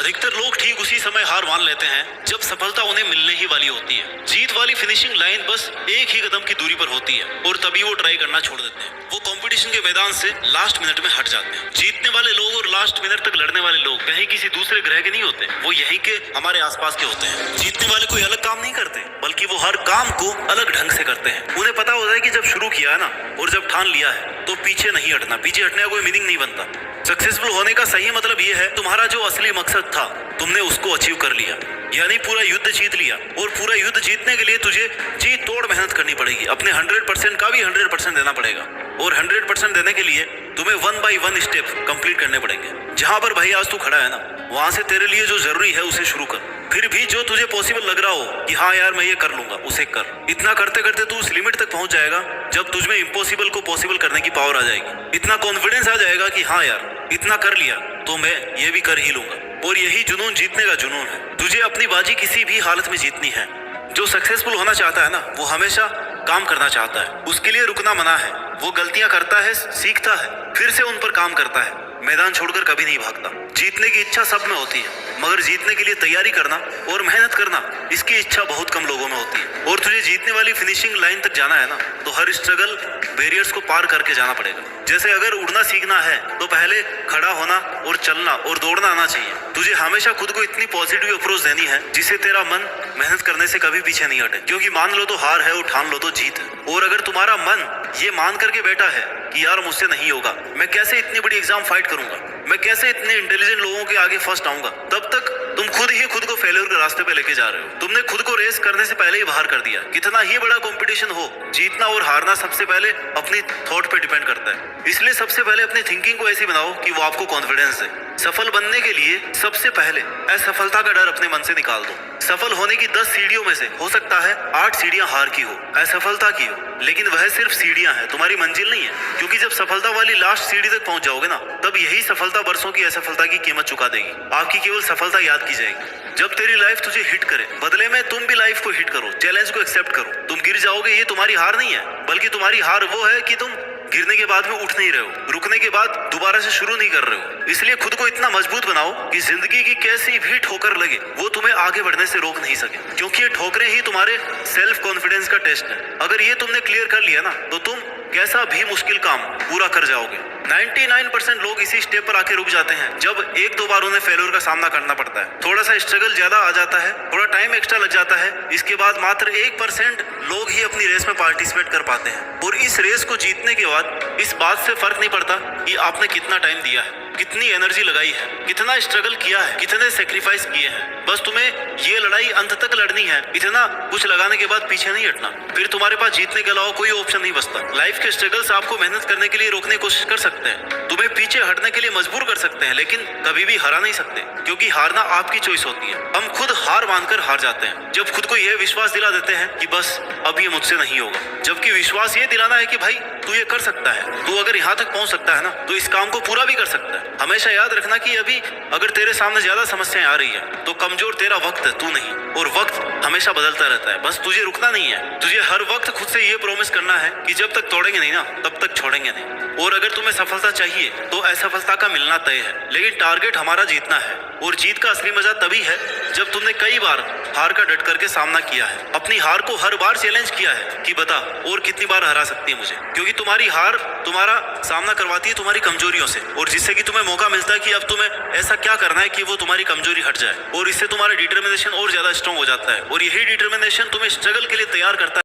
अधिकतर लोग ठीक उसी समय हार मान लेते हैं जब सफलता उन्हें मिलने ही वाली होती है। जीत वाली फिनिशिंग लाइन बस एक ही कदम की दूरी पर होती है और तभी वो ट्राई करना छोड़ देते हैं। वो कंपटीशन के मैदान से लास्ट मिनट में हट जाते हैं। जीतने वाले लोग और लास्ट मिनट तक लड़ने वाले लोग कहीं किसी दूसरे ग्रह के नहीं होते, वो यहीं के हमारे आसपास के होते हैं। जीतने वाले कोई अलग काम नहीं करते, बल्कि वो हर काम को अलग ढंग से करते हैं। उन्हें पता होता है कि जब शुरू किया है ना और जब ठान लिया है तो पीछे नहीं हटना। पीछे हटने का कोई मीनिंग नहीं बनता। सक्सेसफुल होने का सही मतलब ये है तुम्हारा जो असली मकसद था तुमने उसको अचीव कर लिया, यानी पूरा युद्ध जीत लिया। और पूरा युद्ध जीतने के लिए तुझे जी तोड़ मेहनत करनी पड़ेगी। अपने 100% का भी 100% देना पड़ेगा और 100% देने के लिए तुम्हें 1 by 1 स्टेप कंप्लीट करने पड़ेंगे। जहां पर भाई आज तू खड़ा है ना, वहां से तेरे लिए जो जरूरी है उसे शुरू कर। फिर भी जो तुझे पॉसिबल लग रहा हो कि हाँ यार मैं ये कर लूंगा, उसे कर। इतना करते करते तू उस लिमिट तक पहुंच जाएगा जब तुझमें इम्पॉसिबल को पॉसिबल करने की पावर आ जाएगी। इतना कॉन्फिडेंस आ जाएगा कि हाँ यार इतना कर लिया तो मैं ये भी कर ही लूंगा। और यही जुनून जीतने का जुनून है। तुझे अपनी बाजी किसी भी हालत में जीतनी है। जो सक्सेसफुल होना चाहता है ना, वो हमेशा काम करना चाहता है। उसके लिए रुकना मना है। वो गलतियां करता है, सीखता है, फिर से उन पर काम करता है। मैदान छोड़कर कभी नहीं भागता। जीतने की इच्छा सब में होती है, मगर जीतने के लिए तैयारी करना और मेहनत करना, इसकी इच्छा बहुत कम लोगों में होती है। और तुझे जीतने वाली फिनिशिंग लाइन तक जाना है ना, तो हर स्ट्रगल बैरियर्स को पार करके जाना पड़ेगा। जैसे अगर उड़ना सीखना है तो पहले खड़ा होना और चलना और दौड़ना आना चाहिए। तुझे हमेशा खुद को इतनी पॉजिटिव अप्रोच देनी है जिससे तेरा मन मेहनत करने से कभी पीछे नहीं हटे। क्योंकि मान लो तो हार है और ठान लो तो जीत है। और अगर तुम्हारा मन ये मान करके बैठा है कि यार मुझसे नहीं होगा, मैं कैसे इतनी बड़ी एग्जाम फाइट करूंगा, मैं कैसे इतने इंटेलिजेंट लोगों के आगे फर्स्ट आऊंगा, तब तक तुम खुद ही खुद को फेलियर के रास्ते पे लेके जा रहे हो। तुमने खुद को रेस करने से पहले ही बाहर कर दिया। कितना ही बड़ा कंपटीशन हो, जीतना और हारना सबसे पहले अपनी थॉट पे डिपेंड करता है। इसलिए सबसे पहले अपनी थिंकिंग को ऐसी बनाओ कि वो आपको कॉन्फिडेंस दे। सफल बनने के लिए सबसे पहले असफलता का डर अपने मन से निकाल दो। सफल होने की 10 सीढ़ियों में से हो सकता है 8 सीढ़ियां हार की हो, असफलता की हो, लेकिन वह सिर्फ सीढ़ियां हैं, तुम्हारी मंजिल नहीं है। क्योंकि जब सफलता वाली लास्ट सीढ़ी तक पहुंच जाओगे ना, तब यही सफलता बरसों की असफलता की कीमत चुका देगी। आपकी केवल सफलता याद की जाएगी। जब तेरी लाइफ तुझे हिट करे, बदले में तुम भी लाइफ को हिट करो, चैलेंज को एक्सेप्ट करो। तुम गिर जाओगे, ये तुम्हारी हार नहीं है, बल्कि तुम्हारी हार वो है कि तुम गिरने के बाद में उठ नहीं रहे हो, रुकने के बाद दोबारा से शुरू नहीं कर रहे हो। इसलिए खुद को इतना मजबूत बनाओ कि जिंदगी की कैसी भी ठोकर लगे वो तुम्हें आगे बढ़ने से रोक नहीं सके। क्योंकि ये ठोकरें ही तुम्हारे सेल्फ कॉन्फिडेंस का टेस्ट है। अगर ये तुमने क्लियर कर लिया ना, तो तुम कैसा भी मुश्किल काम पूरा कर जाओगे। 99% लोग इसी स्टेप पर आके रुक जाते हैं जब 1-2 बार उन्हें फेलियर का सामना करना पड़ता है। थोड़ा सा स्ट्रगल ज्यादा आ जाता है, थोड़ा टाइम एक्स्ट्रा लग जाता है। इसके बाद मात्र 1% लोग ही अपनी रेस में पार्टिसिपेट कर पाते हैं। और इस रेस को जीतने के बाद इस बात से फर्क नहीं पड़ता कि आपने कितना टाइम दिया है, कितनी एनर्जी लगाई है, कितना स्ट्रगल किया है, कितने सेक्रीफाइस किए हैं। बस तुम्हें ये लड़ाई अंत तक लड़नी है। इतना कुछ लगाने के बाद पीछे नहीं हटना। फिर तुम्हारे पास जीतने के अलावा कोई ऑप्शन नहीं बचता। लाइफ के स्ट्रगल्स आपको मेहनत करने के लिए रोकने की कोशिश कर सकते हैं, तुम्हें पीछे हटने के लिए मजबूर कर सकते हैं, लेकिन कभी भी हरा नहीं सकते। क्योंकि हारना आपकी चॉइस होती है। हम खुद हार मानकर हार जाते हैं जब खुद को यह विश्वास दिला देते हैं कि बस अब ये मुझसे नहीं होगा। जबकि विश्वास ये दिलाना है कि भाई तू ये कर सकता है, तू अगर यहाँ तक पहुँच सकता है ना, तो इस काम को पूरा भी कर सकता है। हमेशा याद रखना कि अभी अगर तेरे सामने ज्यादा समस्याएं आ रही है तो कमजोर तेरा वक्त है, तू नहीं। और वक्त हमेशा बदलता रहता है, बस तुझे रुकना नहीं है। तुझे हर वक्त खुद से ये प्रॉमिस करना है कि जब तक तोड़ेंगे नहीं ना, तब तक छोड़ेंगे नहीं। और अगर तुम्हें सफलता चाहिए तो असफलता का मिलना तय है, लेकिन टारगेट हमारा जीतना है। और जीत का असली मजा तभी है जब तुमने कई बार हार का डट करके सामना किया है, अपनी हार को हर बार चैलेंज किया है कि बता और कितनी बार हरा सकती है मुझे। क्योंकि तुम्हारी हार तुम्हारा सामना करवाती है तुम्हारी कमजोरियों से, और जिससे कि तुम्हें मौका मिलता है कि अब तुम्हें ऐसा क्या करना है कि वो तुम्हारी कमजोरी हट जाए। और इससे तुम्हारा डिटर्मिनेशन और ज्यादा स्ट्रांग हो जाता है। और यही डिटर्मिनेशन तुम्हें स्ट्रगल के लिए तैयार करता है।